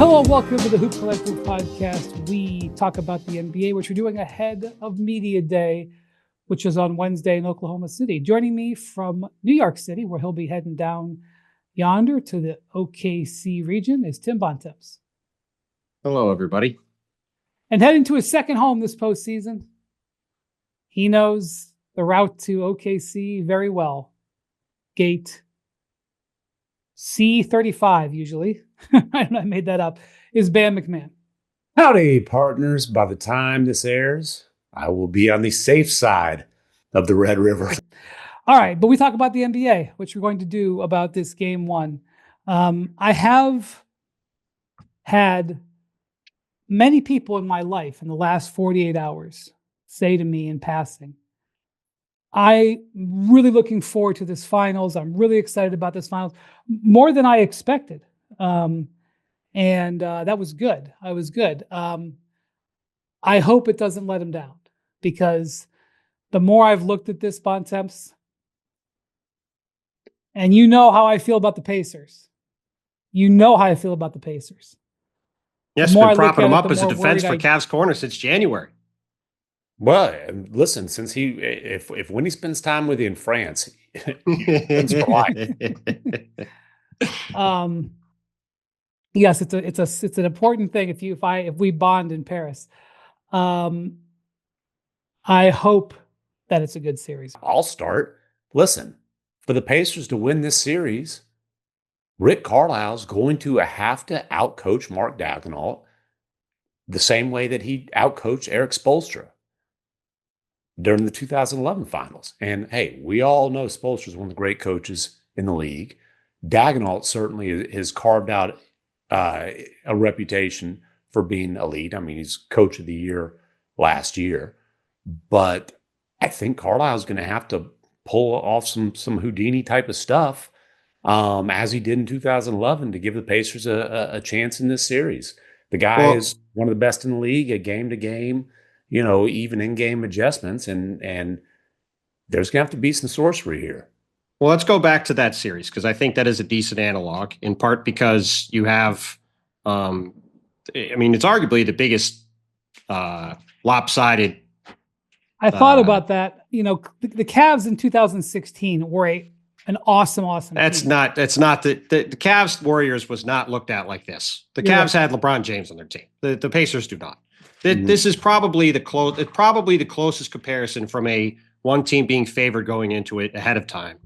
Hello, welcome to the Hoop Collective podcast. We talk about the NBA, which we're doing ahead of Media Day, which is on Wednesday in Oklahoma City. Joining me from New York City, where he'll be heading down yonder to the OKC region, is Tim Bontemps. Hello, everybody. And heading to his second home this postseason, he knows the route to OKC very well. Gate C35, usually. I made that up. Is Bam MacMahon. Howdy, partners. By the time this airs, I will be on the safe side of the Red River. All right, but we talk about the NBA, which we're going to do about this game one. I have had many people in my life in the last 48 hours say to me in passing, I'm really looking forward to this finals. I'm really excited about this finals, more than I expected. And that was good. I was good. I hope it doesn't let him down, because the more I've looked at this, Bontemps, and you know how I feel about the Pacers. You know how I feel about the Pacers. Yes, been propping him up as a defense for Cavs corner since January. Well, listen, since if when he spends time with you in France, he for life. Yes, it's an important thing if we bond in Paris. I hope that it's a good series. I'll start. Listen, for the Pacers to win this series, Rick Carlisle's going to have to outcoach Mark Daigneault the same way that he outcoached Eric Spoelstra during the 2011 finals. And hey, we all know Spoelstra is one of the great coaches in the league. Daigneault certainly has carved out a reputation for being elite. I mean, he's coach of the year last year, but I think Carlisle's going to have to pull off some Houdini type of stuff, as he did in 2011, to give the Pacers a chance in this series. The guy is one of the best in the league at game to game, even in-game adjustments, and there's going to have to be some sorcery here. Well, let's go back to that series, because I think that is a decent analog, in part because you have, it's arguably the biggest lopsided. I thought about that. The Cavs in 2016 were an awesome That's team. not the Cavs Warriors was not looked at like this. The Cavs had LeBron James on their team. The Pacers do not. This is probably the closest comparison from a one team being favored going into it ahead of time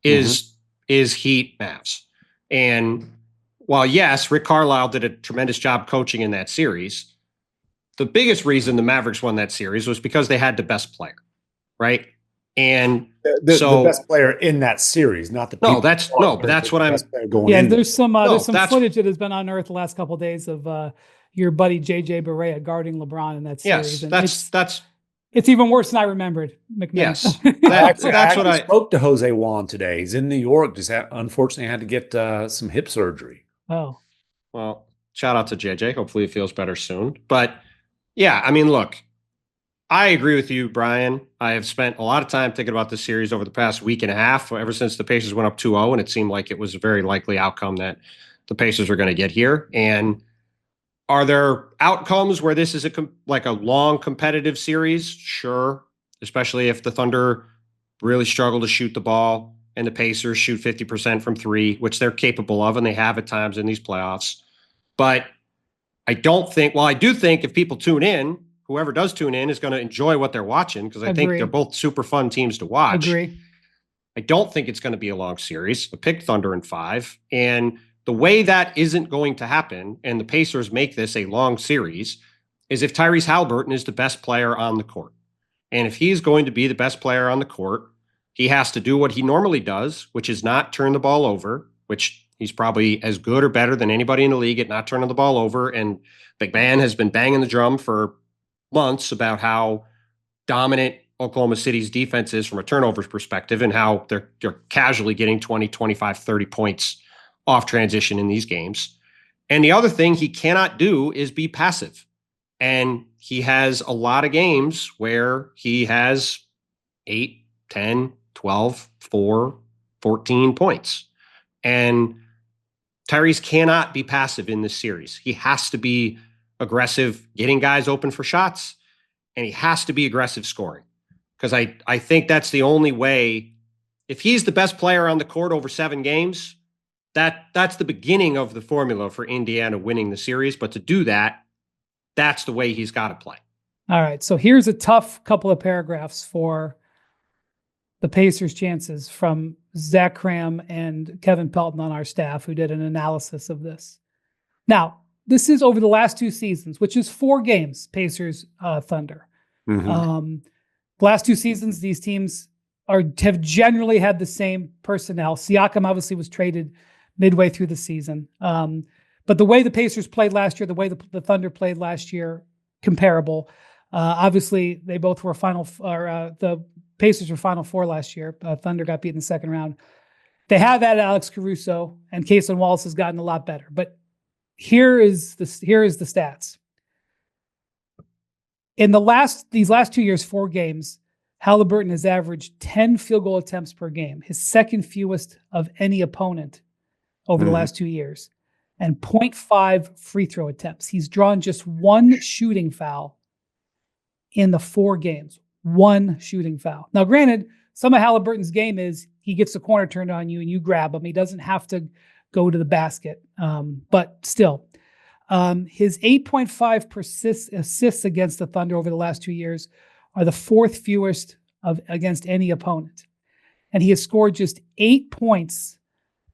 is Heat Mavs. And while yes, Rick Carlisle did a tremendous job coaching in that series, the biggest reason the Mavericks won that series was because they had the best player, right? And the best player in that series, not the but that's what I'm going. Yeah, there's some footage that has been unearthed the last couple of days of your buddy JJ Barea guarding LeBron in that series. Yes, it's even worse than I remembered. MacMahon. Yes, I spoke to Jose Juan today. He's in New York. Unfortunately had to get some hip surgery. Oh, well, shout out to JJ. Hopefully, he feels better soon. But yeah, look, I agree with you, Brian. I have spent a lot of time thinking about this series over the past week and a half, ever since the Pacers went up 2-0, and it seemed like it was a very likely outcome that the Pacers were going to get here. And are there outcomes where this is a long competitive series? Sure, especially if the Thunder really struggle to shoot the ball and the Pacers shoot 50% from three, which they're capable of, and they have at times in these playoffs. But I do think if people tune in, whoever does tune in is going to enjoy what they're watching, because I think they're both super fun teams to watch. Agree. I don't think it's going to be a long series. I picked Thunder in 5. And the way that isn't going to happen, and the Pacers make this a long series, is if Tyrese Haliburton is the best player on the court. And if he's going to be the best player on the court, he has to do what he normally does, which is not turn the ball over, which he's probably as good or better than anybody in the league at not turning the ball over. And MacMahon has been banging the drum for months about how dominant Oklahoma City's defense is from a turnovers perspective, and how they're casually getting 20, 25, 30 points off transition in these games. And the other thing he cannot do is be passive. And he has a lot of games where he has 8, 10, 12, 4, 14 points. And Tyrese cannot be passive in this series. He has to be aggressive, getting guys open for shots, and he has to be aggressive scoring. Because I think that's the only way. If he's the best player on the court over 7 games, that's the beginning of the formula for Indiana winning the series. But to do that, that's the way he's got to play. All right. So here's a tough couple of paragraphs for the Pacers' chances from Zach Cram and Kevin Pelton on our staff, who did an analysis of this. Now, this is over the last 2 seasons, which is 4 games, Pacers, Thunder. Mm-hmm. The last 2 seasons, these teams have generally had the same personnel. Siakam obviously was traded midway through the season. But the way the Pacers played last year, the way the Thunder played last year, comparable. Obviously, they both were the Pacers were Final Four last year. Thunder got beat in the second round. They have added Alex Caruso, and Cason Wallace has gotten a lot better. But here is the stats. In these last 2 years, 4 games, Halliburton has averaged 10 field goal attempts per game, his second fewest of any opponent over the last 2 years, and 0.5 free throw attempts. He's drawn just 1 shooting foul in the 4 games. 1 shooting foul. Now, granted, some of Halliburton's game is he gets the corner turned on you and you grab him. He doesn't have to go to the basket. But still, his 8.5 assists against the Thunder over the last 2 years are the 4th fewest against any opponent. And he has scored just 8 points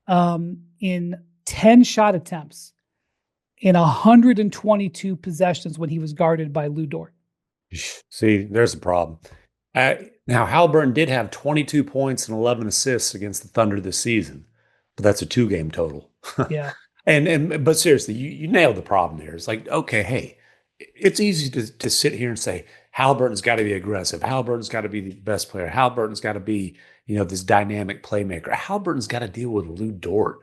in 10 shot attempts in 122 possessions when he was guarded by Lou Dort. See, there's a problem. Now, Halliburton did have 22 points and 11 assists against the Thunder this season, but that's a 2-game total. Yeah. But seriously, you nailed the problem there. It's like, okay, hey, it's easy to sit here and say Halliburton's got to be aggressive. Halliburton's got to be the best player. Halliburton's got to be, this dynamic playmaker. Halliburton's got to deal with Lou Dort.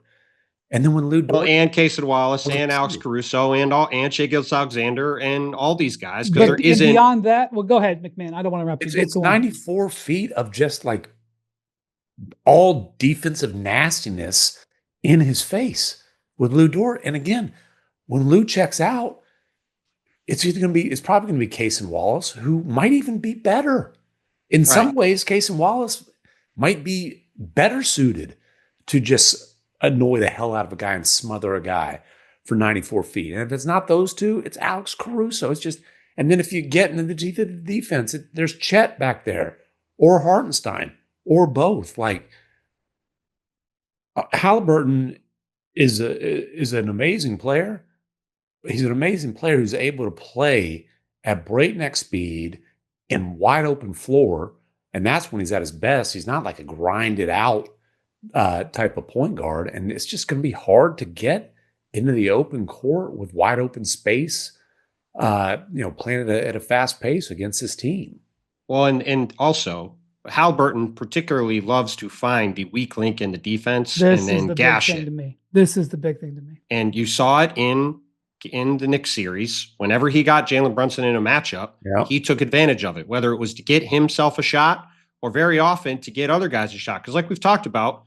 And then when Lou Dort and Cason Wallace and Alex Caruso and Shai Gilgeous-Alexander and all these guys, because there isn't beyond that. Well, go ahead, MacMahon. I don't want to interrupt you. It's 94 feet of just like all defensive nastiness in his face with Lou Dort. And again, when Lou checks out, it's probably going to be Cason Wallace, who might even be better. In some ways, Cason Wallace might be better suited to just annoy the hell out of a guy and smother a guy for 94 feet. And if it's not those two, it's Alex Caruso. It's just, and then if you get into the teeth of the defense, there's Chet back there or Hartenstein or both. Like Halliburton is an amazing player. He's an amazing player who's able to play at breakneck speed in wide open floor. And that's when he's at his best. He's not like a grinded out type of point guard. And it's just going to be hard to get into the open court with wide open space, playing at a fast pace against this team. Well, and also Halliburton particularly loves to find the weak link in the defense and then gash it. This is the big thing to me. And you saw it in the Knicks series. Whenever he got Jalen Brunson in a matchup, he took advantage of it, whether it was to get himself a shot or very often to get other guys a shot. Because like we've talked about,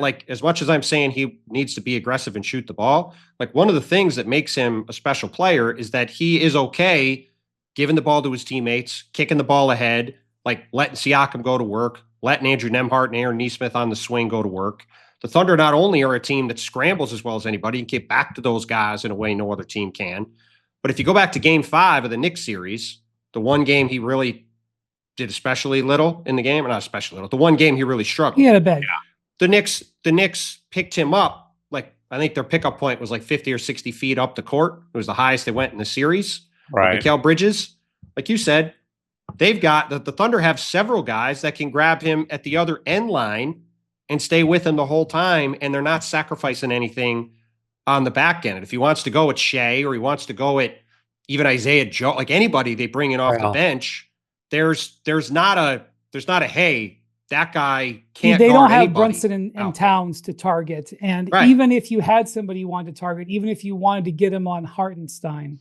like as much as I'm saying he needs to be aggressive and shoot the ball, like one of the things that makes him a special player is that he is okay giving the ball to his teammates, kicking the ball ahead, like letting Siakam go to work, letting Andrew Nembhard and Aaron Nesmith on the swing go to work. The Thunder not only are a team that scrambles as well as anybody and get back to those guys in a way no other team can, but if you go back to Game 5 of the Knicks series, the one game he really did especially little in the game, or not especially little, the one game he really struggled. He had a bad. Yeah. The Knicks picked him up. Like I think their pickup point was like 50 or 60 feet up the court. It was the highest they went in the series. Right. Mikal Bridges, like you said, they've got the Thunder have several guys that can grab him at the other end line and stay with him the whole time, and they're not sacrificing anything on the back end. And if he wants to go at Shea or he wants to go at even Isaiah Joe, like anybody they bring in off the bench, there's not a hey, that guy can't. They don't have Brunson and Towns to target, and even if you had somebody you wanted to target, even if you wanted to get him on Hartenstein,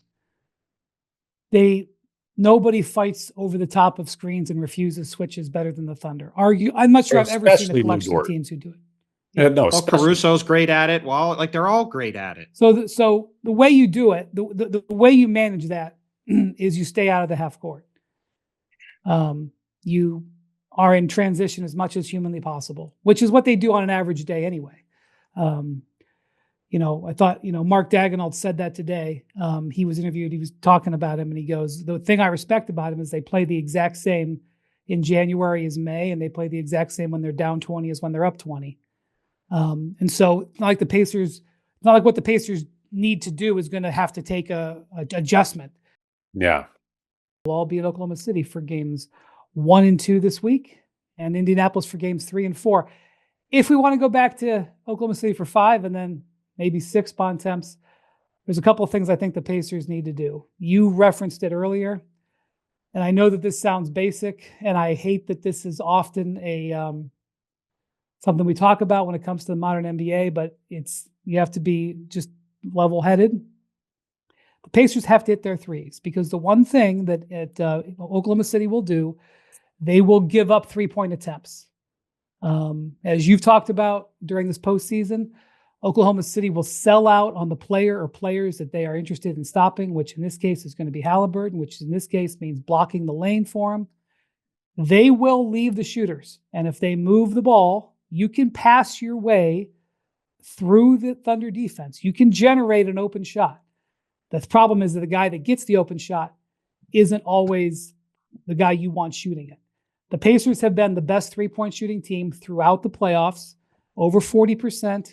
nobody fights over the top of screens and refuses switches better than the Thunder. I'm not sure I've ever seen a collection of teams who do it. No, Well, especially Caruso's great at it. Well, like they're all great at it. So the way you do it, the way you manage that is you stay out of the half court. You are in transition as much as humanly possible, which is what they do on an average day anyway. I thought, Mark Daigneault said that today. He was interviewed, he was talking about him, and he goes, the thing I respect about him is they play the exact same in January as May, and they play the exact same when they're down 20 as when they're up 20. And so it's not like what the Pacers need to do is going to have to take a adjustment. Yeah. We'll all be at Oklahoma City for games 1 and 2 this week, and Indianapolis for games 3 and 4. If we want to go back to Oklahoma City for 5 and then maybe 6 Bontemps, there's a couple of things I think the Pacers need to do. You referenced it earlier, and I know that this sounds basic, and I hate that this is often something we talk about when it comes to the modern NBA, but you have to be just level-headed. The Pacers have to hit their threes, because the one thing that Oklahoma City will do, they will give up three-point attempts. As you've talked about during this postseason, Oklahoma City will sell out on the player or players that they are interested in stopping, which in this case is going to be Halliburton, which in this case means blocking the lane for him. They will leave the shooters. And if they move the ball, you can pass your way through the Thunder defense. You can generate an open shot. The problem is that the guy that gets the open shot isn't always the guy you want shooting it. The Pacers have been the best three-point shooting team throughout the playoffs, over 40%.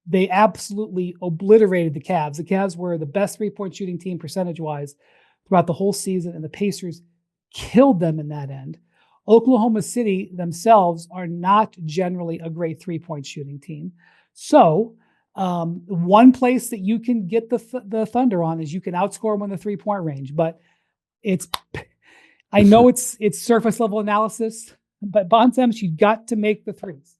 They absolutely obliterated the Cavs. The Cavs were the best three-point shooting team percentage-wise throughout the whole season, and the Pacers killed them in that end. Oklahoma City themselves are not generally a great three-point shooting team. So one place that you can get the Thunder on is you can outscore them on the three-point range. But I know it's surface level analysis, but Bontemps, you got to make the threes.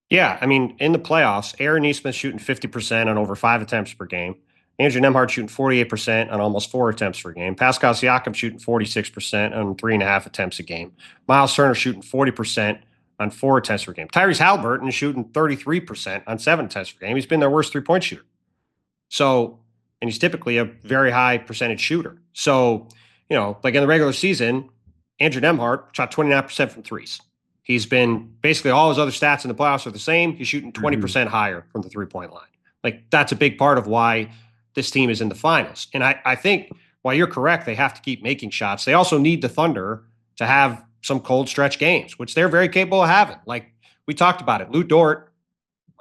Yeah, I mean, in the playoffs, Aaron Nesmith shooting 50% on over 5 attempts per game. Andrew Nembhard shooting 48% on almost 4 attempts per game. Pascal Siakam shooting 46% on 3.5 attempts a game. Miles Turner shooting 40% on 4 attempts per game. Tyrese Halliburton is shooting 33% on 7 attempts per game. He's been their worst three-point shooter. So, and he's typically a very high percentage shooter. So, like in the regular season, Andrew Nembhard shot 29% from threes. He's been basically all his other stats in the playoffs are the same. He's shooting 20% higher from the three-point line. Like, that's a big part of why this team is in the finals. And I think while you're correct, they have to keep making shots. They also need the Thunder to have some cold stretch games, which they're very capable of having. Like we talked about it. Lou Dort,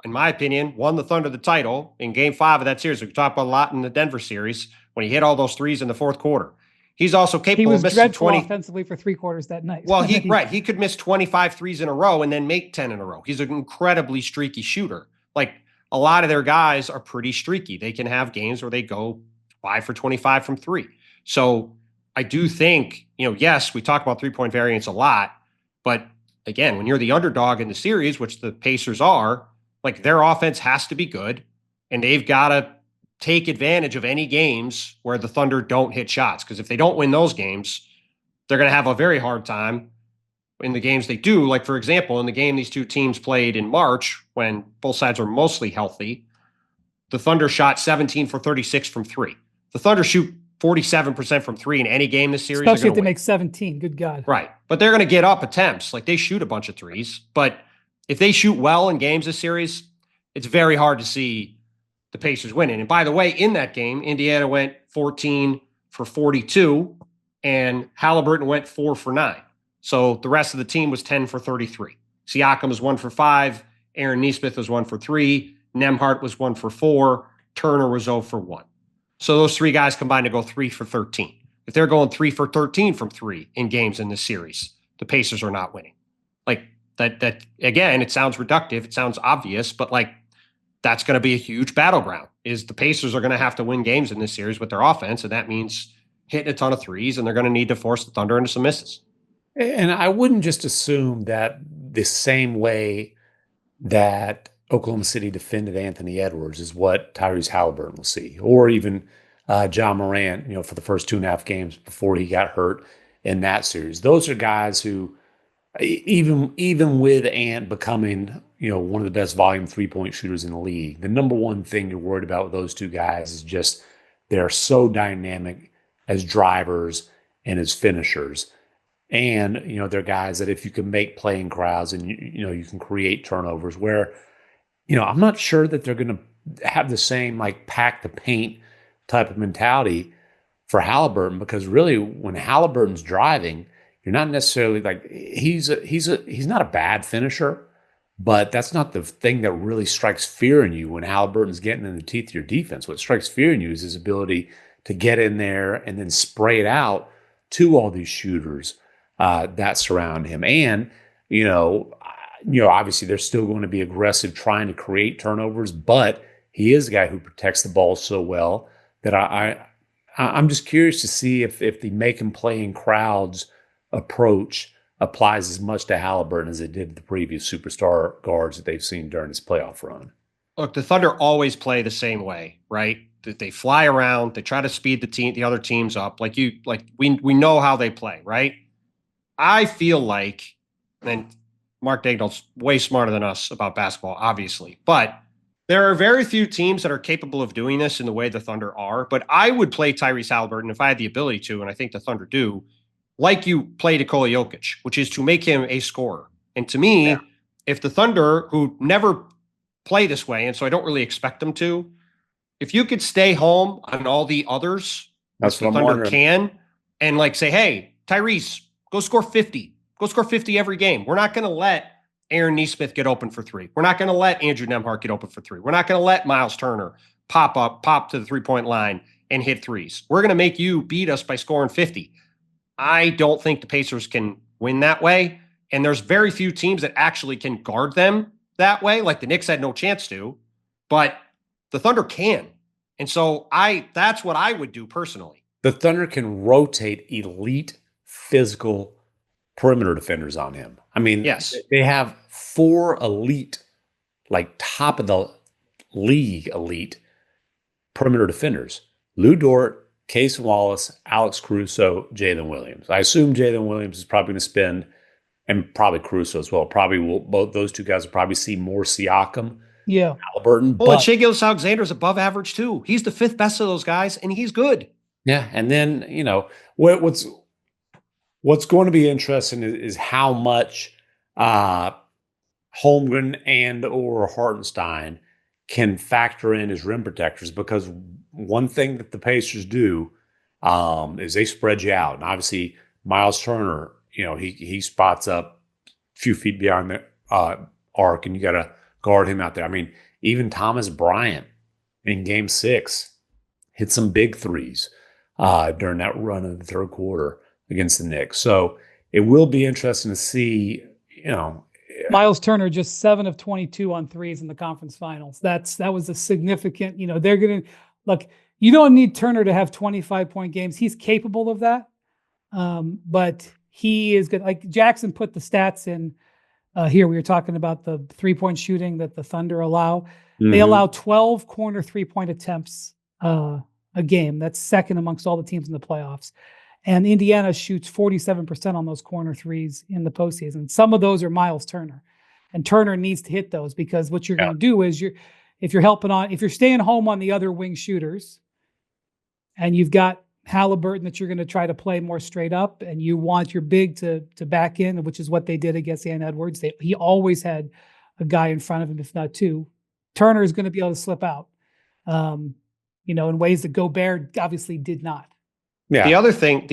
in my opinion, won the Thunder the title in game 5 of that series. We talked about a lot in the Denver series when he hit all those threes in the fourth quarter. He's also capable of missing 20 offensively for 3 quarters that night. Well, he could miss 25 threes in a row and then make 10 in a row. He's an incredibly streaky shooter. Like a lot of their guys are pretty streaky. They can have games where they go 5 for 25 from 3. So I do think, yes, we talk about 3-point variance a lot, but again, when you're the underdog in the series, which the Pacers are, like their offense has to be good, and they've got to take advantage of any games where the Thunder don't hit shots. Because if they don't win those games, they're going to have a very hard time in the games they do. Like, for example, in the game these two teams played in March, when both sides were mostly healthy, the Thunder shot 17 for 36 from 3. The Thunder shoot 47% from 3 in any game this series. Especially if they make 17. Good God. Right. But they're going to get up attempts. Like, they shoot a bunch of threes. But if they shoot well in games this series, it's very hard to see the Pacers winning. And by the way, in that game, Indiana went 14 for 42 and Halliburton went 4 for 9. So the rest of the team was 10 for 33. Siakam was 1 for 5. Aaron Nesmith was 1 for 3. Nembhard was 1 for 4. Turner was 0 for 1. So those 3 guys combined to go 3 for 13. If they're going 3 for 13 from 3 in games in this series, the Pacers are not winning. Like that again, it sounds reductive. It sounds obvious, but like, that's going to be a huge battleground. Is the Pacers are going to have to win games in this series with their offense, and that means hitting a ton of threes, and they're going to need to force the Thunder into some misses. And I wouldn't just assume that the same way that Oklahoma City defended Anthony Edwards is what Tyrese Halliburton will see, or even John Morant, for the first 2.5 games before he got hurt in that series. Those are guys who Even with Ant becoming, one of the best volume 3-point shooters in the league, the number one thing you're worried about with those two guys is just they're so dynamic as drivers and as finishers. And, they're guys that if you can make playing crowds and, you can create turnovers where, I'm not sure that they're going to have the same like pack the paint type of mentality for Halliburton, because really when Halliburton's driving, you're not necessarily like he's not a bad finisher, but that's not the thing that really strikes fear in you when Halliburton's getting in the teeth of your defense. What strikes fear in you is his ability to get in there and then spray it out to all these shooters that surround him. And, obviously they're still going to be aggressive trying to create turnovers, but he is a guy who protects the ball so well that I'm just curious to see if the make him play in crowds approach applies as much to Halliburton as it did to the previous superstar guards that they've seen during his playoff run. Look, the Thunder always play the same way, right? That they fly around, they try to speed the other teams up. We know how they play, right? I feel like, and Mark Dagnall's way smarter than us about basketball, obviously, but there are very few teams that are capable of doing this in the way the Thunder are. But I would play Tyrese Halliburton if I had the ability to, and I think the Thunder do, like you play Nikola Jokic, which is to make him a scorer. And to me, if the Thunder, who never play this way, and so I don't really expect them to, if you could stay home on all the others, that's what the Thunder can, and like say, hey, Tyrese, go score 50. Go score 50 every game. We're not going to let Aaron Nesmith get open for three. We're not going to let Andrew Nembhard get open for three. We're not going to let Miles Turner pop to the three-point line and hit threes. We're going to make you beat us by scoring 50. I don't think the Pacers can win that way. And there's very few teams that actually can guard them that way. Like the Knicks had no chance to, but the Thunder can. And so that's what I would do personally. The Thunder can rotate elite physical perimeter defenders on him. I mean, yes, they have 4 elite, like top of the league elite perimeter defenders. Lou Dort, Case Wallace, Alex Caruso, Jalen Williams. I assume Jalen Williams is probably going to spend, and probably Caruso as well. Both those two guys will probably see more Siakam. Yeah. Halliburton. Well, and Shai Gilgeous-Alexander's above average too. He's the 5th best of those guys, and he's good. Yeah, and then, what's going to be interesting is how much Holmgren and or Hartenstein can factor in as rim protectors, because one thing that the Pacers do is they spread you out. And obviously, Miles Turner, he spots up a few feet beyond the arc, and you got to guard him out there. I mean, even Thomas Bryant in Game 6 hit some big threes during that run in the third quarter against the Knicks. So it will be interesting to see, Miles Turner just 7 of 22 on threes in the conference finals. That was a significant, they're going to look, you don't need Turner to have 25-point games. He's capable of that. But he is good. Like Jackson put the stats in here. We were talking about the 3-point shooting that the Thunder allow. Mm-hmm. They allow 12 corner 3-point attempts a game. That's second amongst all the teams in the playoffs. And Indiana shoots 47% on those corner threes in the postseason. Some of those are Miles Turner. And Turner needs to hit those, because what you're going to do is if you're staying home on the other wing shooters, and you've got Halliburton that you're going to try to play more straight up, and you want your big to back in, which is what they did against Ant Edwards. He always had a guy in front of him, if not two. Turner is going to be able to slip out, in ways that Gobert obviously did not. Yeah. The other thing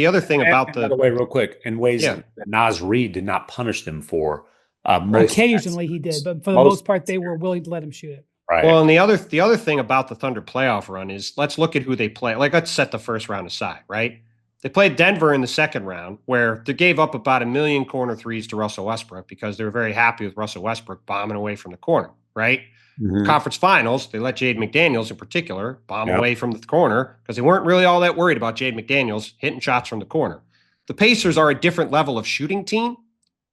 about by the way, real quick, in ways that Naz Reid did not punish them for. Occasionally he did, but for the most part, they were willing to let him shoot it. Right. Well, and the other thing about the Thunder playoff run is, let's look at who they play. Like, let's set the first round aside, right? They played Denver in the second round, where they gave up about 1 million corner threes to Russell Westbrook, because they were very happy with Russell Westbrook bombing away from the corner, right? Mm-hmm. Conference finals, they let Jaden McDaniels in particular bomb away from the corner, because they weren't really all that worried about Jaden McDaniels hitting shots from the corner. The Pacers are a different level of shooting team.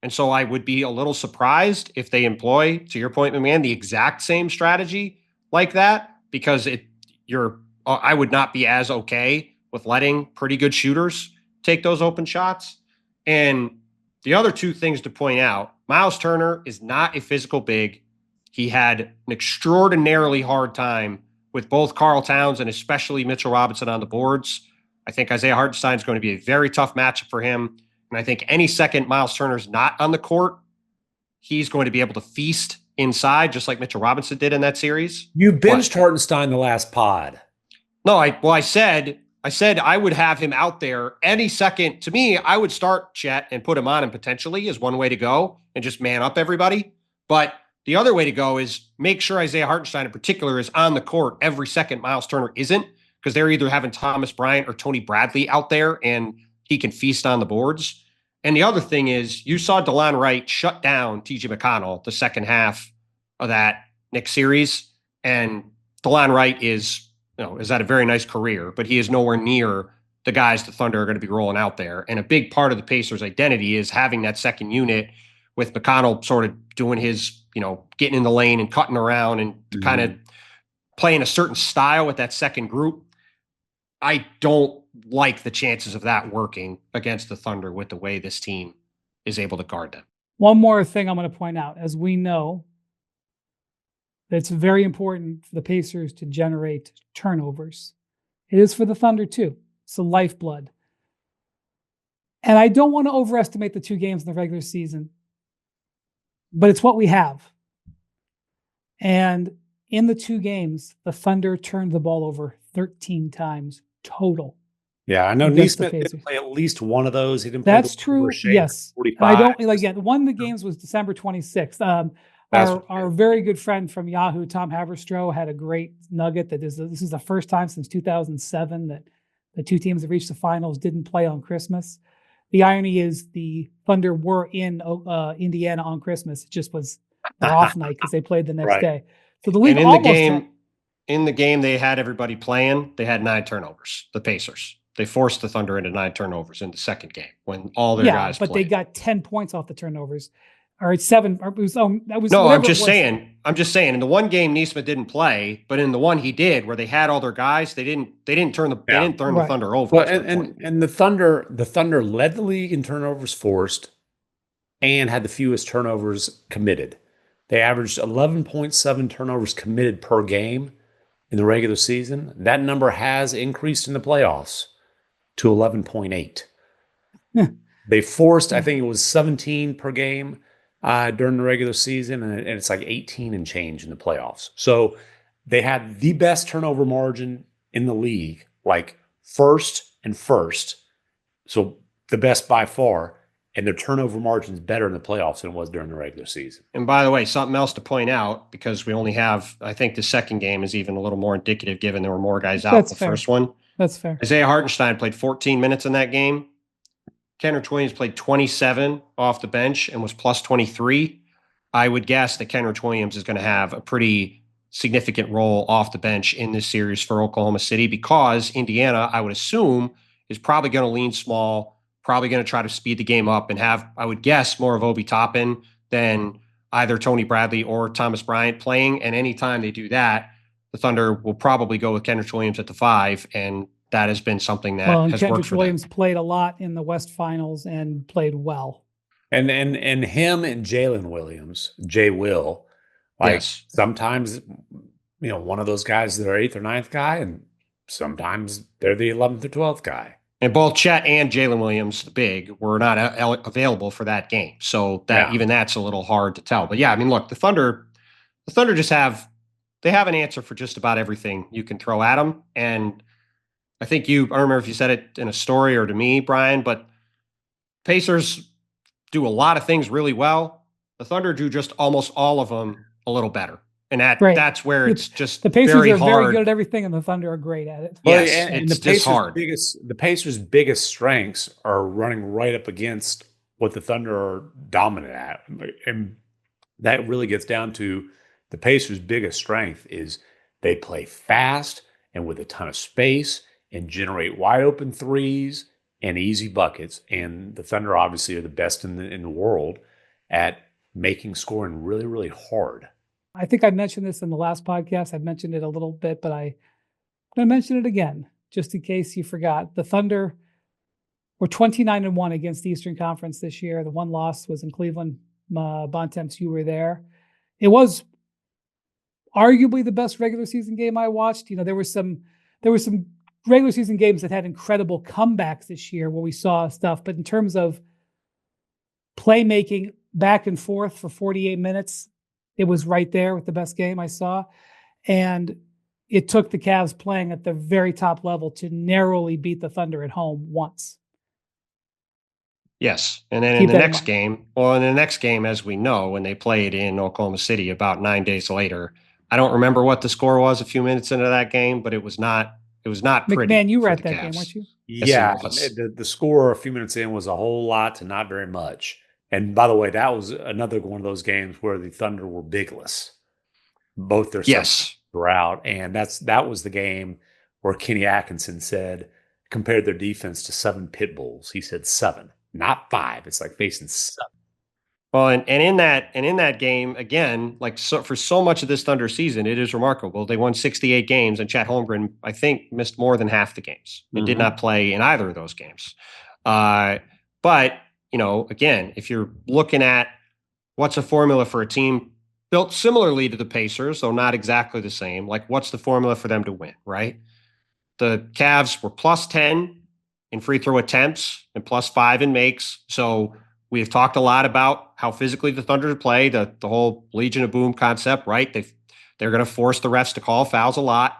And so I would be a little surprised if they employ, to your point, MacMahon, the exact same strategy like that, because I would not be as okay with letting pretty good shooters take those open shots. And The other two things to point out, Miles Turner is not a physical big. He had an extraordinarily hard time with both Karl Towns and especially Mitchell Robinson on the boards. I think Isaiah Hartenstein is going to be a very tough matchup for him. And I think any second Miles Turner's not on the court, he's going to be able to feast inside, just like Mitchell Robinson did in that series. You benched Hartenstein the last pod. No, I said I would have him out there any second. To me, I would start Chet and put him on him potentially as one way to go and just man up everybody. But the other way to go is make sure Isaiah Hartenstein in particular is on the court every second Miles Turner isn't, because they're either having Thomas Bryant or Tony Bradley out there and he can feast on the boards. And the other thing is you saw DeLon Wright shut down TJ McConnell the second half of that Knicks series. And DeLon Wright is had a very nice career, but he is nowhere near the guys the Thunder are going to be rolling out there. And a big part of the Pacers' identity is having that second unit with McConnell sort of doing his, getting in the lane and cutting around and kind of playing a certain style with that second group. I don't like the chances of that working against the Thunder with the way this team is able to guard them. One more thing I'm going to point out, as we know, it's very important for the Pacers to generate turnovers. It is for the Thunder too. It's the lifeblood. And I don't want to overestimate the 2 games in the regular season, but it's what we have. And in the 2 games, the Thunder turned the ball over 13 times total. Yeah, I know Neesmith did play at least one of those. He didn't play. That's true. Yes. 45. I don't one of the games was December 26th. Our very good friend from Yahoo, Tom Haverstraw, had a great nugget that this is the first time since 2007 that the 2 teams that reached the finals didn't play on Christmas. The irony is the Thunder were in Indiana on Christmas. It just was their off night because they played the next day. So the league in the game they had everybody playing. They had 9 turnovers. The Pacers. They forced the Thunder into 9 turnovers in the second game when all their guys played. But they got 10 points off the turnovers. Or it's 7. Or it was, that was no, I'm just saying. In the one game Neesmith didn't play, but in the one he did, where they had all their guys, they didn't turn the Thunder over. Well, and the Thunder led the league in turnovers forced, and had the fewest turnovers committed. They averaged 11.7 turnovers committed per game in the regular season. That number has increased in the playoffs to 11.8. They forced, I think it was 17 per game during the regular season, and it's like 18 and change in the playoffs. So they had the best turnover margin in the league, like first. So the best by far, and their turnover margin is better in the playoffs than it was during the regular season. And by the way, something else to point out, because we only have, I think the second game is even a little more indicative given there were more guys out in the first one. That's fair. Isaiah Hartenstein played 14 minutes in that game. Kenrich Williams played 27 off the bench and was plus 23. I would guess that Kenrich Williams is going to have a pretty significant role off the bench in this series for Oklahoma City, because Indiana, I would assume, is probably going to lean small, probably going to try to speed the game up and have, I would guess, more of Obi Toppin than either Tony Bradley or Thomas Bryant playing. And anytime they do that, the Thunder will probably go with Kenrich Williams at the 5, and that has been something that has worked for Williams them. played a lot in the West Finals and played well. And him and Jalen Williams, Will, sometimes, one of those guys is their 8th or 9th guy, and sometimes they're the 11th or 12th guy. And both Chet and Jalen Williams, the big, were not available for that game. So even that's a little hard to tell. But look, the Thunder just have an answer for just about everything you can throw at them. And I think I don't remember if you said it in a story or to me, Brian, but Pacers do a lot of things really well. The Thunder do just almost all of them a little better. And that's where it's just the Pacers very are hard. very good at everything, and the Thunder are great at it. Well, yes, and it's just hard. The Pacers' biggest strengths are running right up against what the Thunder are dominant at. And that really gets down to the Pacers' biggest strength is they play fast and with a ton of space and generate wide open threes and easy buckets. And the Thunder obviously are the best in the world at making scoring really, really hard. I think I mentioned this in the last podcast. I mentioned it a little bit, but I'm going to mention it again, just in case you forgot. The Thunder We're 29-1 against the Eastern Conference this year. The one loss was in Cleveland. Bontemps, you were there. It was arguably the best regular season game I watched. There were some regular season games that had incredible comebacks this year where we saw stuff, but in terms of playmaking back and forth for 48 minutes, it was right there with the best game I saw. And it took the Cavs playing at the very top level to narrowly beat the Thunder at home once. Yes. And then in the next game, as we know, when they played in Oklahoma City about 9 days later, I don't remember what the score was a few minutes into that game, but it was not pretty. MacMahon, you were at that game, weren't you? Yeah. The score a few minutes in was a whole lot to not very much. And by the way, that was another one of those games where the Thunder were bigless. Both their subs were out. And that was the game where Kenny Atkinson compared their defense to 7 pit bulls. He said 7. Not 5. It's like facing 7. Well, and in that game, again, for so much of this Thunder season, it is remarkable. They won 68 games, and Chet Holmgren, I think, missed more than half the games. He did not play in either of those games. But again, if you're looking at what's a formula for a team built similarly to the Pacers, though not exactly the same, what's the formula for them to win, right? The Cavs were plus 10 in free throw attempts and plus 5 in makes. So we've talked a lot about how physically the Thunder play, the whole Legion of Boom concept, right? They're going to force the refs to call fouls a lot,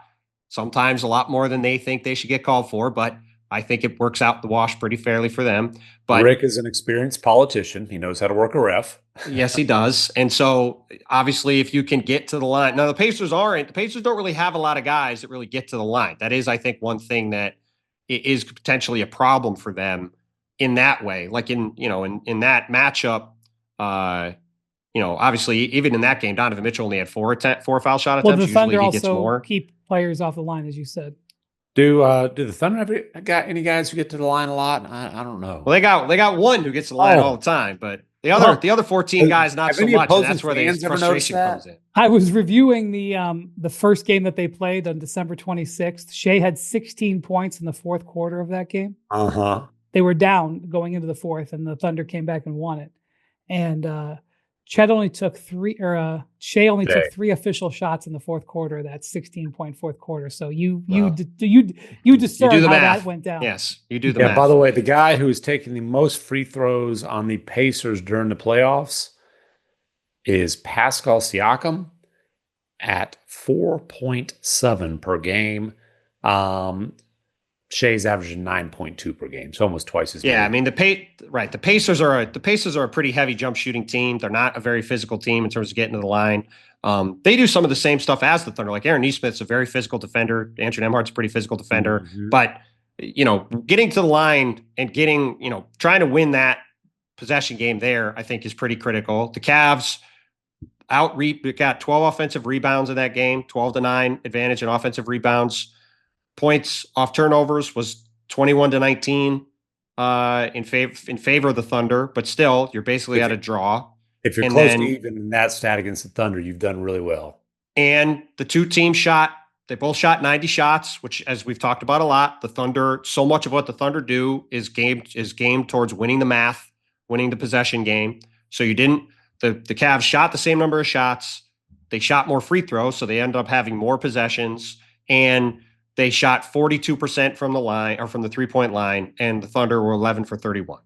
sometimes a lot more than they think they should get called for, but I think it works out the wash pretty fairly for them. But Rick is an experienced politician. He knows how to work a ref. Yes, he does. And so obviously if you can get to the line, now the Pacers don't really have a lot of guys that really get to the line. That is, I think, one thing that is potentially a problem for them in that way. In that matchup, obviously even in that game, Donovan Mitchell only had 4 foul shot attempts. Well, the Thunder Usually he gets also more. Keep players off the line, as you said. Do the Thunder have got any guys who get to the line a lot? I don't know. Well, they got one who gets to the line all the time, but the other 14 guys not so much. And that's where the frustration comes in. I was reviewing the first game that they played on December 26th. Shea had 16 points in the fourth quarter of that game. They were down going into the fourth, and the Thunder came back and won it. And Chet only took 3, or Shea only took 3 official shots in the fourth quarter of that 16-point fourth quarter. So you discern how that went down. Yes, you do the math. By the way, the guy who is taking the most free throws on the Pacers during the playoffs is Pascal Siakam at 4.7 per game. Shea's averaging 9.2 per game, so almost twice as many. Yeah, I mean the Pacers are a pretty heavy jump shooting team. They're not a very physical team in terms of getting to the line. They do some of the same stuff as the Thunder. Like Aaron Nesmith's a very physical defender. Andrew Nembhard's a pretty physical defender. But getting to the line and trying to win that possession game there, I think is pretty critical. The Cavs got 12 offensive rebounds in that game, 12-9 advantage in offensive rebounds. Points off turnovers was 21-19 in favor of the Thunder, but still, you're basically at a draw. If you're close to even in that stat against the Thunder, you've done really well. And the two teams they both shot 90 shots, which, as we've talked about a lot, the Thunder, so much of what the Thunder do is game towards winning the math, winning the possession game. So the Cavs shot the same number of shots. They shot more free throws, so they ended up having more possessions, and they shot 42% from the line, or from the 3-point line, and the Thunder were 11 for 31.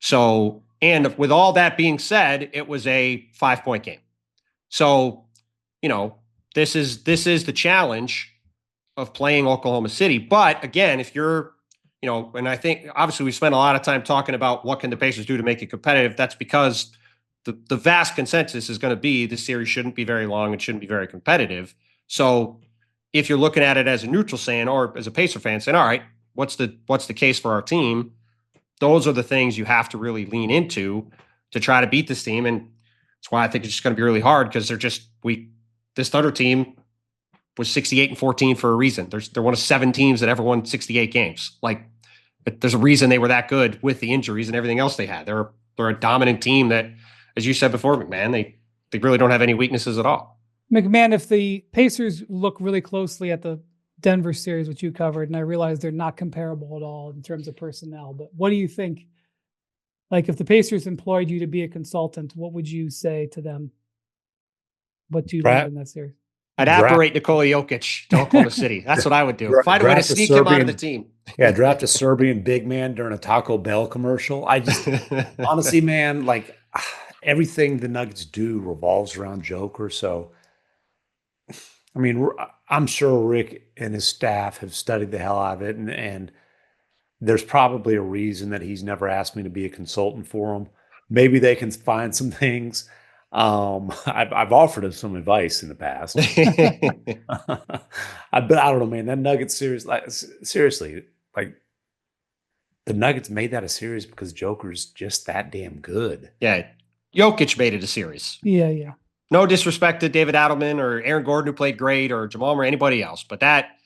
So, and with all that being said, it was a 5-point game. So, this is the challenge of playing Oklahoma City. But again, if you're, and I think obviously we spent a lot of time talking about what can the Pacers do to make it competitive. That's because the vast consensus is going to be the series shouldn't be very long. It shouldn't be very competitive. So, if you're looking at it as a neutral fan or as a Pacer fan saying, all right, what's the case for our team? Those are the things you have to really lean into to try to beat this team. And that's why I think it's just going to be really hard, because this Thunder team was 68-14 for a reason. They're one of 7 teams that ever won 68 games. There's a reason they were that good with the injuries and everything else they had. They're a dominant team that, as you said before, MacMahon, they really don't have any weaknesses at all. MacMahon, if the Pacers look really closely at the Denver series, which you covered, and I realize they're not comparable at all in terms of personnel. But what do you think? Like, if the Pacers employed you to be a consultant, what would you say to them? What do you learn in that series? I'd apparate Nikola Jokic to Oklahoma City. That's what I would do. Find a way to sneak him out of the team. Yeah, draft a Serbian big man during a Taco Bell commercial. I just, honestly, man, like everything the Nuggets do revolves around Joker. So, I mean, I'm sure Rick and his staff have studied the hell out of it, and there's probably a reason that he's never asked me to be a consultant for him. Maybe they can find some things. I've offered him some advice in the past. But I don't know, man. That Nuggets series, like seriously, like the Nuggets made that a series because Joker's just that damn good. Yeah, Jokic made it a series. Yeah. No disrespect to David Adelman or Aaron Gordon, who played great, or Jamal Murray, anybody else, but that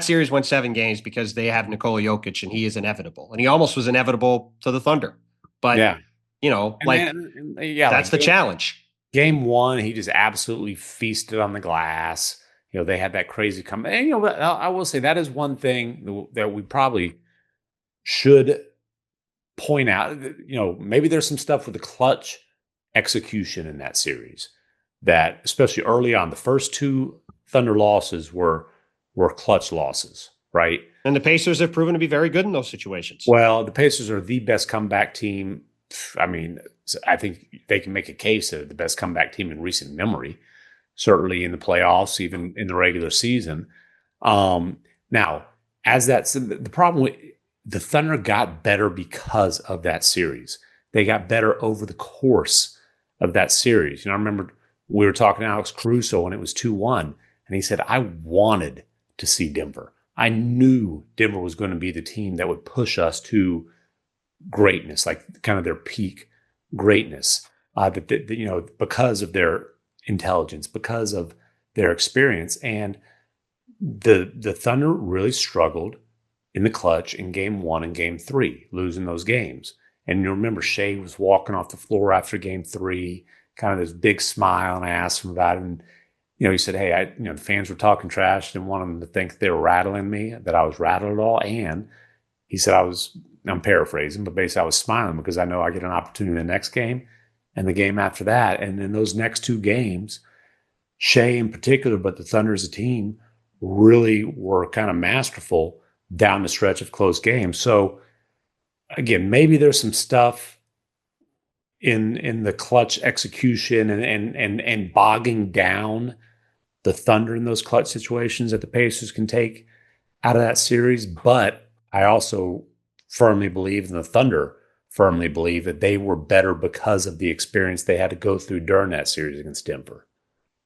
series went 7 games because they have Nikola Jokic, and he is inevitable, and he almost was inevitable to the Thunder. But yeah, that's the challenge. Game 1, he just absolutely feasted on the glass. They had that crazy come. And, I will say that is one thing that we probably should point out. Maybe there's some stuff with the clutch execution in that series that, especially early on, the first 2 Thunder losses were clutch losses, right? And the Pacers have proven to be very good in those situations. Well, the Pacers are the best comeback team. I mean, I think they can make a case that the best comeback team in recent memory, certainly in the playoffs, even in the regular season. Now, the problem with the Thunder got better because of that series. They got better over the course of that series. I remember we were talking to Alex Caruso when it was 2-1, and he said, I wanted to see Denver. I knew Denver was going to be the team that would push us to greatness, like kind of their peak greatness, because of their intelligence, because of their experience. And the Thunder really struggled in the clutch in Game 1 and Game 3, losing those games. And you remember Shea was walking off the floor after Game 3, kind of this big smile, and I asked him about it. And, he said, hey, the fans were talking trash, didn't want them to think they were rattling me, that I was rattled at all. And he said, I'm paraphrasing, but basically I was smiling because I know I get an opportunity in the next game and the game after that. And in those next 2 games, Shea in particular, but the Thunder as a team really were kind of masterful down the stretch of close games. So again, maybe there's some stuff in the clutch execution and bogging down the Thunder in those clutch situations that the Pacers can take out of that series. But I also firmly believe, and the Thunder firmly believe, that they were better because of the experience they had to go through during that series against Denver.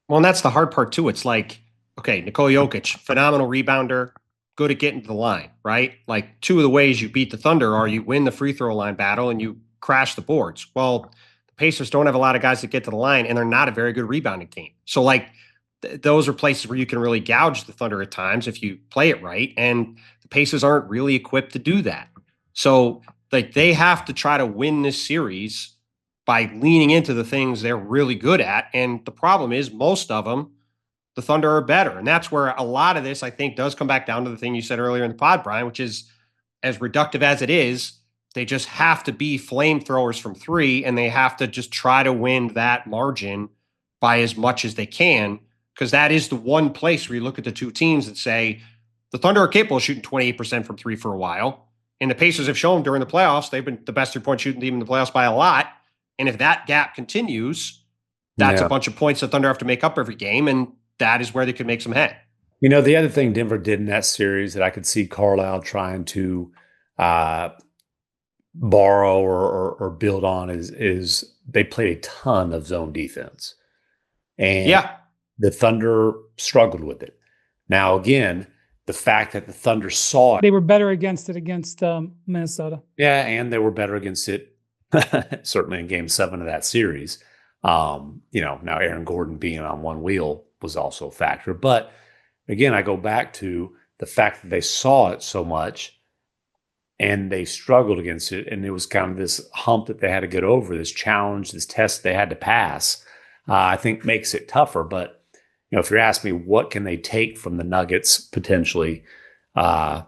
Well, and that's the hard part too. It's like, okay, Nikola Jokic, phenomenal rebounder, good at getting to the line, right? Like 2 of the ways you beat the Thunder are you win the free throw line battle and you crash the boards. Well, the Pacers don't have a lot of guys that get to the line, and they're not a very good rebounding team. So like those are places where you can really gouge the Thunder at times if you play it right. And the Pacers aren't really equipped to do that. So like they have to try to win this series by leaning into the things they're really good at. And the problem is most of them, the Thunder are better. And that's where a lot of this, I think, does come back down to the thing you said earlier in the pod, Brian, which is as reductive as it is, they just have to be flamethrowers from 3, and they have to just try to win that margin by as much as they can, because that is the one place where you look at the 2 teams that say the Thunder are capable of shooting 28% from 3 for a while. And the Pacers have shown during the playoffs, they've been the best 3-point shooting team in the playoffs by a lot. And if that gap continues, that's a bunch of points the Thunder have to make up every game. And that is where they could make some head. The other thing Denver did in that series that I could see Carlisle trying to borrow or build on is they played a ton of zone defense. And the Thunder struggled with it. Now, again, the fact that the Thunder saw it. They were better against Minnesota. Yeah, and they were better against it, certainly in Game 7 of that series. Now Aaron Gordon being on one wheel was also a factor. But again, I go back to the fact that they saw it so much and they struggled against it. And it was kind of this hump that they had to get over, this challenge, this test they had to pass, I think makes it tougher. But if you're asking me what can they take from the Nuggets potentially, I'm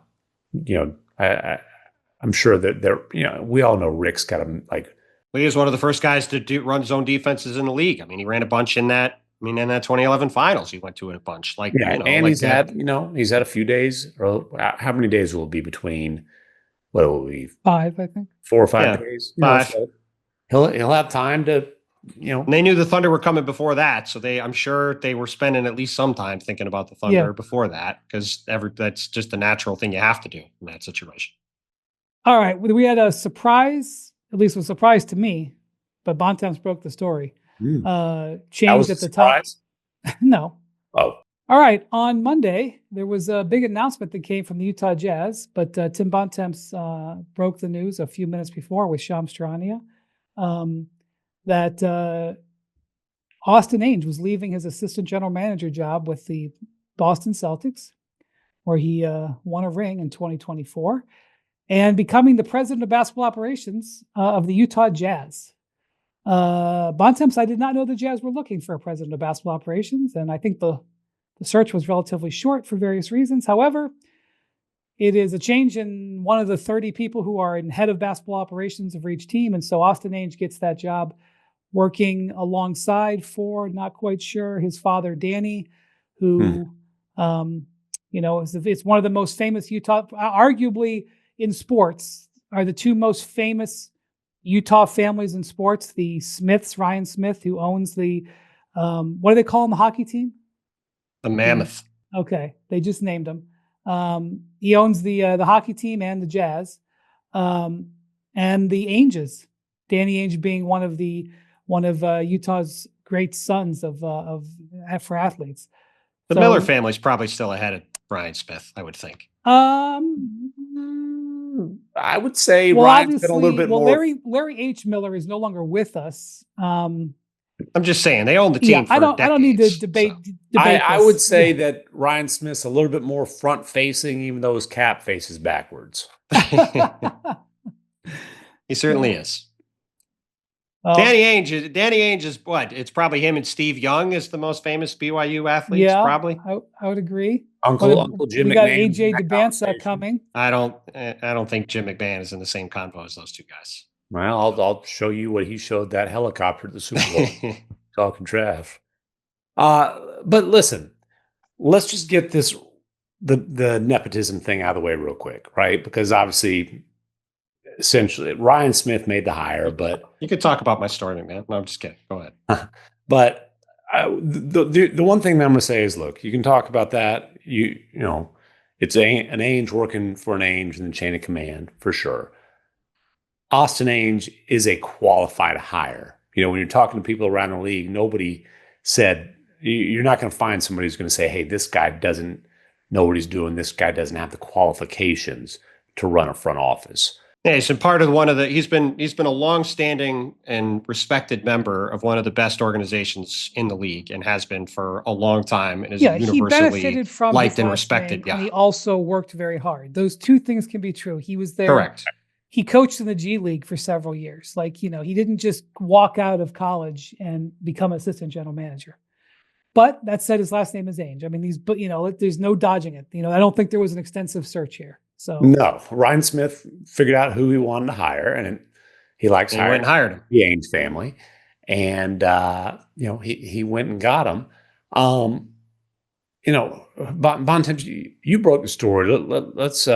sure that we all know Rick's got him like. Well, he was one of the first guys to run zone defenses in the league. I mean, he ran a bunch in that 2011 finals, he went to it a bunch. And he's had a few days, or how many days will it be between? What will it be? 5, I think. 4 or 5 days. 5. So he'll have time to, And they knew the Thunder were coming before that, so I'm sure they were spending at least some time thinking about the Thunder before that, because that's just the natural thing you have to do in that situation. All right, we had a surprise, at least a surprise to me, but Bontemps broke the story. Changed at the top. No. Oh. All right. On Monday, there was a big announcement that came from the Utah Jazz, but Tim Bontemps broke the news a few minutes before with Shams Charania that Austin Ainge was leaving his assistant general manager job with the Boston Celtics, where he won a ring in 2024, and becoming the president of basketball operations of the Utah Jazz. Bontemps, I did not know the Jazz were looking for a president of basketball operations, and I think the search was relatively short for various reasons. However, it is a change in one of the 30 people who are in head of basketball operations of each team, and so Austin Ainge gets that job, working alongside not quite sure, his father Danny, who it's one of the most famous Utah, arguably in sports, are the two most famous Utah families in sports. The Smiths, Ryan Smith, who owns the what do they call him, the hockey team? The Mammoth. Okay, they just named him. He owns the hockey team and the Jazz, and the Ainges. Danny Ainge being one of Utah's great sons for athletes. The Miller family's probably still ahead of Ryan Smith, I would think. I would say Ryan's been a little bit more. Larry H. Miller is no longer with us. I'm just saying they own the team. I don't need to debate. I would say that Ryan Smith's a little bit more front facing, even though his cap faces backwards. He certainly is. Danny Ainge is what? It's probably him and Steve Young is the most famous BYU athletes. Yeah, probably. I would agree. Uncle Jim we McMahon. Got AJ DeBansa coming. I don't think Jim McMahon is in the same convo as those two guys. Well, I'll show you what he showed that helicopter at the Super Bowl. Talking trash. But listen, let's just get the nepotism thing out of the way real quick, right? Because obviously, essentially, Ryan Smith made the hire, but you could talk about my story, man. No, I'm just kidding. Go ahead. But the one thing that I'm going to say is, look, you can talk about that. It's an Ainge working for an Ainge in the chain of command for sure. Austin Ainge is a qualified hire. When you're talking to people around the league, nobody said, you're not going to find somebody who's going to say, hey, this guy doesn't know what he's doing. This guy doesn't have the qualifications to run a front office. Yeah, he's been part of he's been a longstanding and respected member of one of the best organizations in the league, and has been for a long time, and is universally he benefited from liked and respected. And he also worked very hard. Those two things can be true. He was there. Correct. He coached in the G League for several years. He didn't just walk out of college and become assistant general manager. But that said, his last name is Ainge. I mean, there's no dodging it. I don't think there was an extensive search here. So no, Ryan Smith figured out who he wanted to hire, and he likes hiring. He went and hired him. The Ainge family, and he went and got him. Bontemps, you broke the story. Let's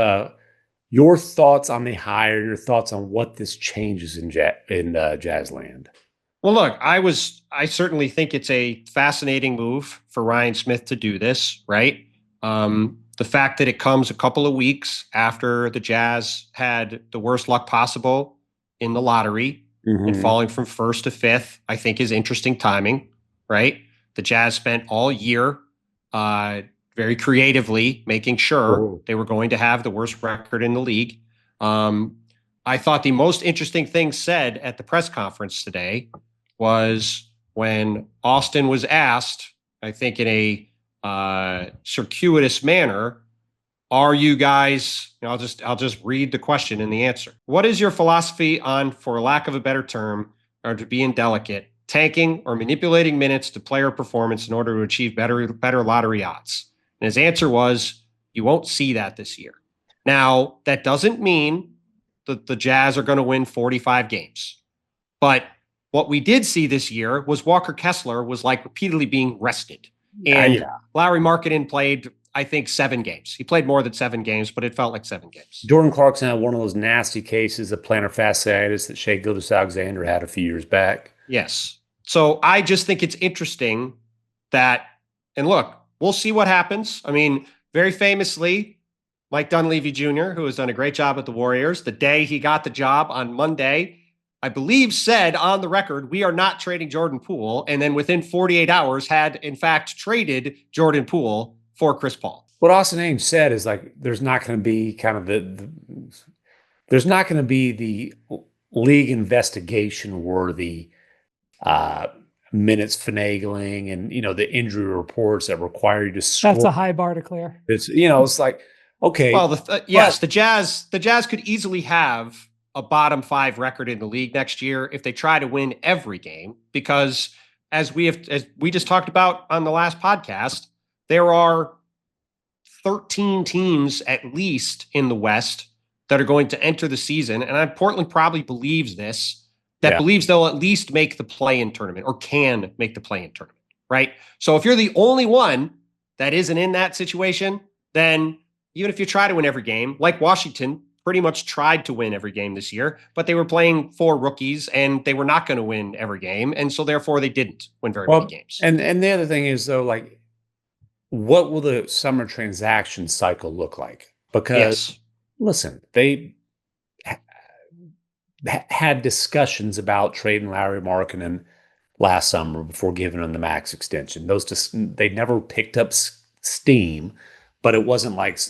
your thoughts on the hire, your thoughts on what this changes in Jazzland. Well, look, I certainly think it's a fascinating move for Ryan Smith to do this, right? The fact that it comes a couple of weeks after the Jazz had the worst luck possible in the lottery and falling from first to fifth, I think is interesting timing, right? The Jazz spent all year very creatively making sure they were going to have the worst record in the league. I thought the most interesting thing said at the press conference today was when Austin was asked, I think in a circuitous manner, are you guys, I'll just read the question and the answer. What is your philosophy on, for lack of a better term, or to be indelicate, tanking or manipulating minutes to player performance in order to achieve better lottery odds? And his answer was, you won't see that this year. Now, that doesn't mean that the Jazz are going to win 45 games. But what we did see this year was Walker Kessler was like repeatedly being rested. And Lauri Markkanen played, I think, 7 games. He played more than 7 games, but it felt like 7 games. Jordan Clarkson had one of those nasty cases of plantar fasciitis that Shai Gilgeous-Alexander had a few years back. Yes. So I just think it's interesting that, and look, we'll see what happens. I mean, very famously, Mike Dunleavy Jr., who has done a great job at the Warriors, the day he got the job on Monday, I believe said on the record, we are not trading Jordan Poole. And then within 48 hours had, in fact, traded Jordan Poole for Chris Paul. What Austin Ainge said is like, there's not going to be kind of there's not going to be the league investigation worthy minutes finagling and, the injury reports that require you to score. That's a high bar to clear. It's, it's like, okay. Well, yes, the Jazz could easily have a bottom 5 record in the league next year if they try to win every game, because as we just talked about on the last podcast, there are 13 teams at least in the West that are going to enter the season. And Portland probably believes this, believes they'll at least make the play-in tournament or can make the play-in tournament, right? So if you're the only one that isn't in that situation, then even if you try to win every game, like Washington pretty much tried to win every game this year, but they were playing 4 rookies and they were not going to win every game. And so therefore they didn't win very many games. And the other thing is though, like, what will the summer transaction cycle look like? Because listen, they had discussions about trading Lauri Markkanen last summer before giving him the max extension. They never picked up steam, but it wasn't like,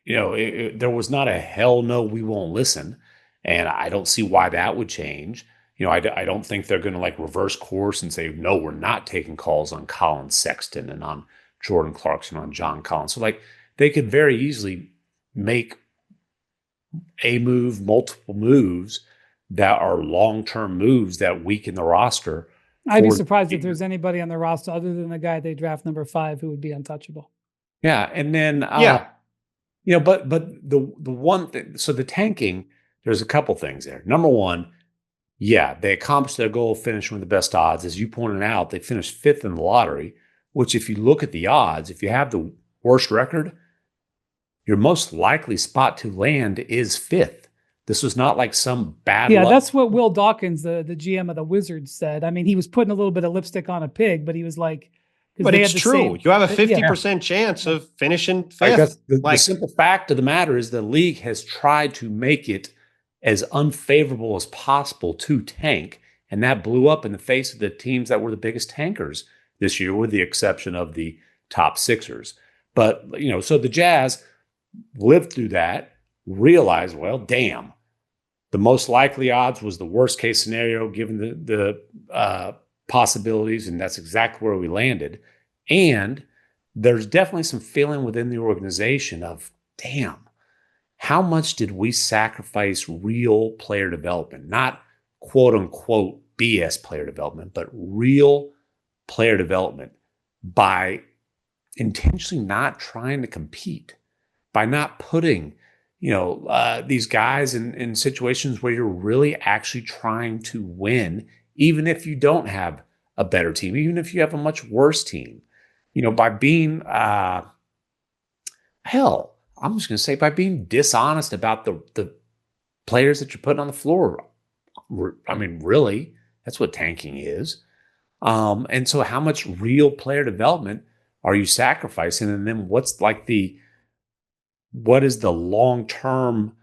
there was not a hell no, we won't listen. And I don't see why that would change. I don't think they're going to like reverse course and say, no, we're not taking calls on Colin Sexton and on Jordan Clarkson, on John Collins. So like they could very easily make a move, multiple moves that are long-term moves that weaken the roster. I'd be surprised if there's anybody on the roster other than the guy they draft number 5 who would be untouchable. Yeah. And then, but the one thing, so the tanking, there's a couple things there. Number one, they accomplished their goal of finishing with the best odds. As you pointed out, they finished 5th in the lottery, which if you look at the odds, if you have the worst record, your most likely spot to land is 5th. This was not like some bad luck. That's what Will Dawkins, the GM of the Wizards, said. I mean, he was putting a little bit of lipstick on a pig, but he was like, but it's true. You have a 50% chance of finishing 5th. The simple fact of the matter is the league has tried to make it as unfavorable as possible to tank, and that blew up in the face of the teams that were the biggest tankers this year, with the exception of the top Sixers. But, so the Jazz lived through that, realized, well, damn, the most likely odds was the worst case scenario given the possibilities, and that's exactly where we landed. And there's definitely some feeling within the organization of, damn, how much did we sacrifice real player development? Not quote unquote BS player development, but real player development by intentionally not trying to compete, by not putting these guys in situations where you're really actually trying to win, even if you don't have a better team, even if you have a much worse team, by being, I'm just going to say by being dishonest about the players that you're putting on the floor. I mean, really, that's what tanking is. And so how much real player development are you sacrificing? And then what is the long-term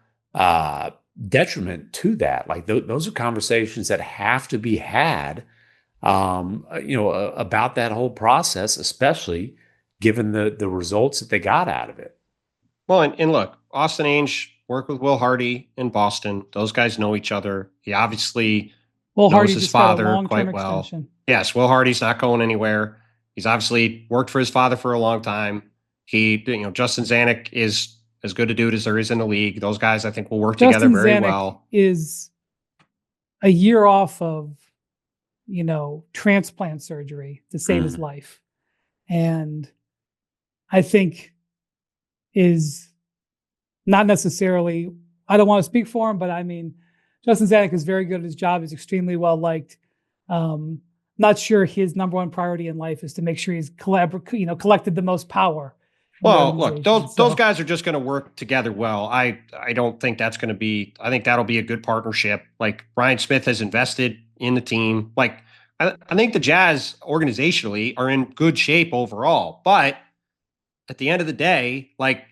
detriment to that? Like those are conversations that have to be had, about that whole process, especially given the results that they got out of it. Well, and look, Austin Ainge worked with Will Hardy in Boston. Those guys know each other. He obviously knows his father quite well. Extension. Yes, Will Hardy's not going anywhere. He's obviously worked for his father for a long time. Justin Zanuck is as good a dude as there is in the league. Those guys, I think, will work together very well. Is a year off of transplant surgery to save his Mhm. life. And I think is not necessarily, I don't want to speak for him, but I mean, Justin Zanuck is very good at his job. He's extremely well liked. Not sure his number one priority in life is to make sure he's collected the most power. Well, look, those guys are just going to work together well. I don't think that's going to be. I think that'll be a good partnership. Like Ryan Smith has invested in the team. Like I think the Jazz organizationally are in good shape overall. But at the end of the day, like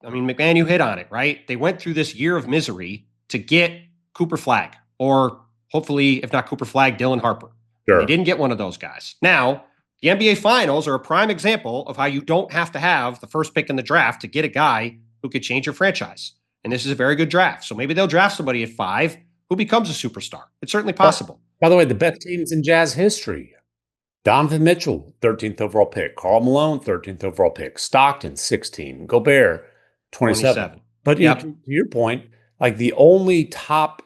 I mean, MacMahon, you hit on it, right? They went through this year of misery to get Cooper Flagg, or hopefully, if not Cooper Flagg, Dylan Harper. Sure. They didn't get one of those guys. Now, the NBA Finals are a prime example of how you don't have to have the first pick in the draft to get a guy who could change your franchise. And this is a very good draft. So maybe they'll draft somebody at 5 who becomes a superstar. It's certainly possible. By the way, the best teams in Jazz history. Donovan Mitchell, 13th overall pick. Karl Malone, 13th overall pick. Stockton, 16. Gobert, 27. But to your point, like the only top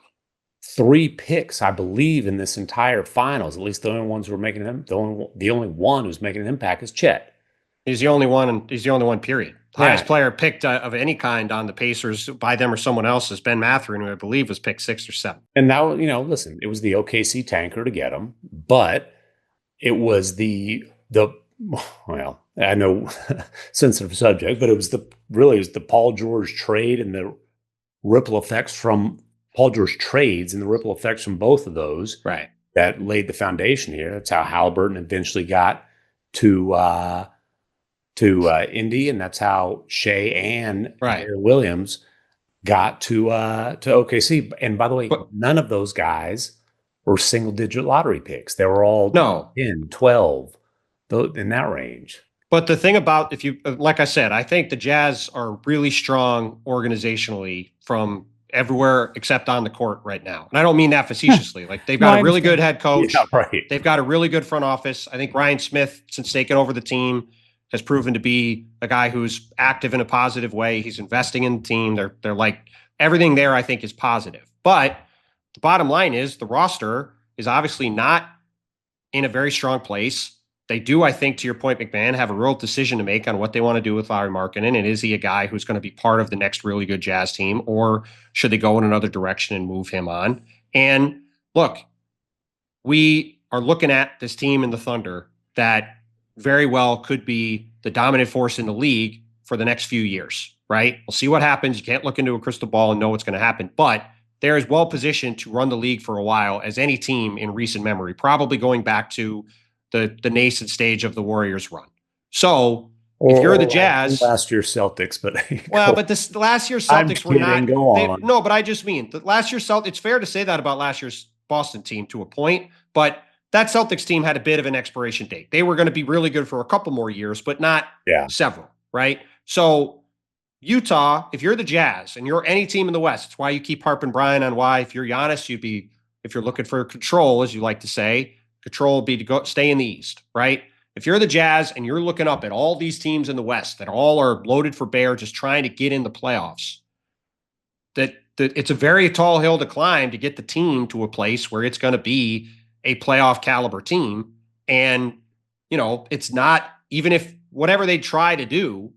3 picks, I believe, in this entire finals, at least the only ones who are making them, the only one who's making an impact is Chet. He's the only one, and he's the only one, period. Highest player picked of any kind on the Pacers by them or someone else is Ben Mathurin, who I believe was picked 6 or 7. And now, listen, it was the OKC tanker to get him, but it was well, I know sensitive subject, but it was the Paul George trade and the ripple effects from Paul George trades and the ripple effects from both of those, right, that laid the foundation here. That's how Halliburton eventually got to Indy, and that's how Shea and Williams got to OKC. And by the way, none of those guys were single-digit lottery picks. They were all 10, 12, in that range. But the thing about, like I said, I think the Jazz are really strong organizationally from everywhere except on the court right now. And I don't mean that facetiously. Like they've got a really good head coach. Yeah, right. They've got a really good front office. I think Ryan Smith, since taking over the team, has proven to be a guy who's active in a positive way. He's investing in the team. They're like, everything there I think is positive. But the bottom line is the roster is obviously not in a very strong place. They do, I think, to your point, MacMahon, have a real decision to make on what they want to do with Lauri Markkanen. And is he a guy who's going to be part of the next really good Jazz team, or should they go in another direction and move him on? And look, we are looking at this team in the Thunder that very well could be the dominant force in the league for the next few years, right? We'll see what happens. You can't look into a crystal ball and know what's going to happen, but they're as well positioned to run the league for a while as any team in recent memory, probably going back to the nascent stage of the Warriors run. So if you're the Jazz, last year's Celtics, but but this last year's Celtics were not. No, but I just mean the last year's Celtics. It's fair to say that about last year's Boston team to a point, but that Celtics team had a bit of an expiration date. They were going to be really good for a couple more years, but not several, right? So Utah, if you're the Jazz and you're any team in the West, it's why you keep harping Brian on why, if you're Giannis, if you're looking for control, as you like to say, control would be to stay in the East, right? If you're the Jazz and you're looking up at all these teams in the West that all are loaded for bear, just trying to get in the playoffs, that it's a very tall hill to climb to get the team to a place where it's going to be a playoff caliber team. And, it's not, even if whatever they try to do,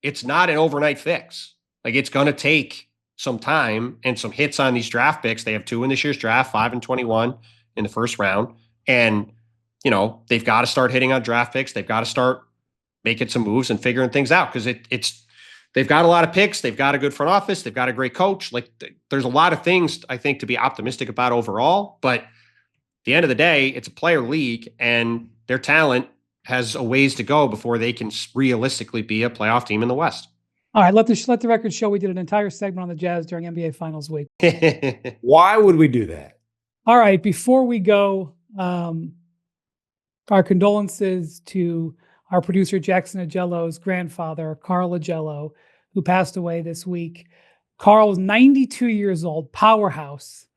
it's not an overnight fix. Like it's going to take some time and some hits on these draft picks. They have 2 in this year's draft, 5 and 21 in the first round. And, they've got to start hitting on draft picks. They've got to start making some moves and figuring things out because they've got a lot of picks. They've got a good front office. They've got a great coach. Like there's a lot of things I think to be optimistic about overall, but at the end of the day, it's a player league and their talent has a ways to go before they can realistically be a playoff team in the West. All right, let the record show we did an entire segment on the Jazz during NBA Finals week. Why would we do that? All right, before we go, our condolences to our producer Jackson Ajello's grandfather, Carl Ajello, who passed away this week. Carl was 92 years old, powerhouse,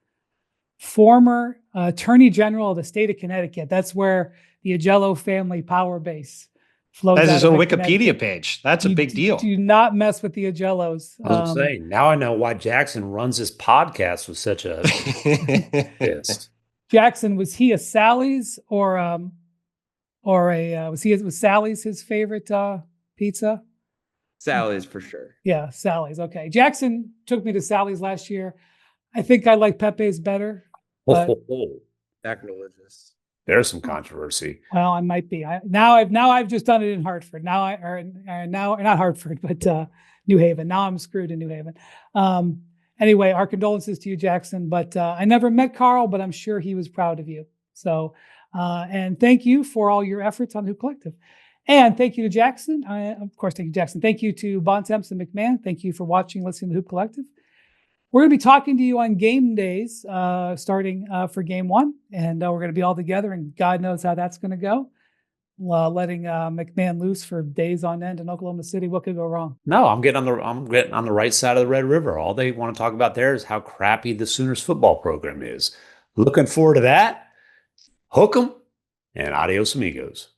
former attorney general of the state of Connecticut. That's where the Ajello family power base flows. That's his own Wikipedia page. That's a big deal. Do not mess with the Ajellos. I'm saying now I know why Jackson runs his podcast with such a fist. Jackson, was he a Sally's or a was Sally's his favorite pizza? Sally's for sure. Yeah, Sally's. Okay. Jackson took me to Sally's last year. I think I like Pepe's better. But, Sacrilegious. There's some controversy. well, I might be. Now I've just done it in Hartford. Now not Hartford, but New Haven. Now I'm screwed in New Haven. Anyway, our condolences to you, Jackson. But I never met Carl, but I'm sure he was proud of you. So, and thank you for all your efforts on the Hoop Collective. And thank you to Jackson. Of course, thank you, Jackson. Thank you to Bontemps and MacMahon. Thank you for watching, listening to the Hoop Collective. We're going to be talking to you on game days, starting for game one. And we're going to be all together, and God knows how that's going to go. Letting MacMahon loose for days on end in Oklahoma City. What could go wrong? No, I'm getting on the right side of the Red River. All they want to talk about there is how crappy the Sooners football program is. Looking forward to that. Hook 'em and adios amigos.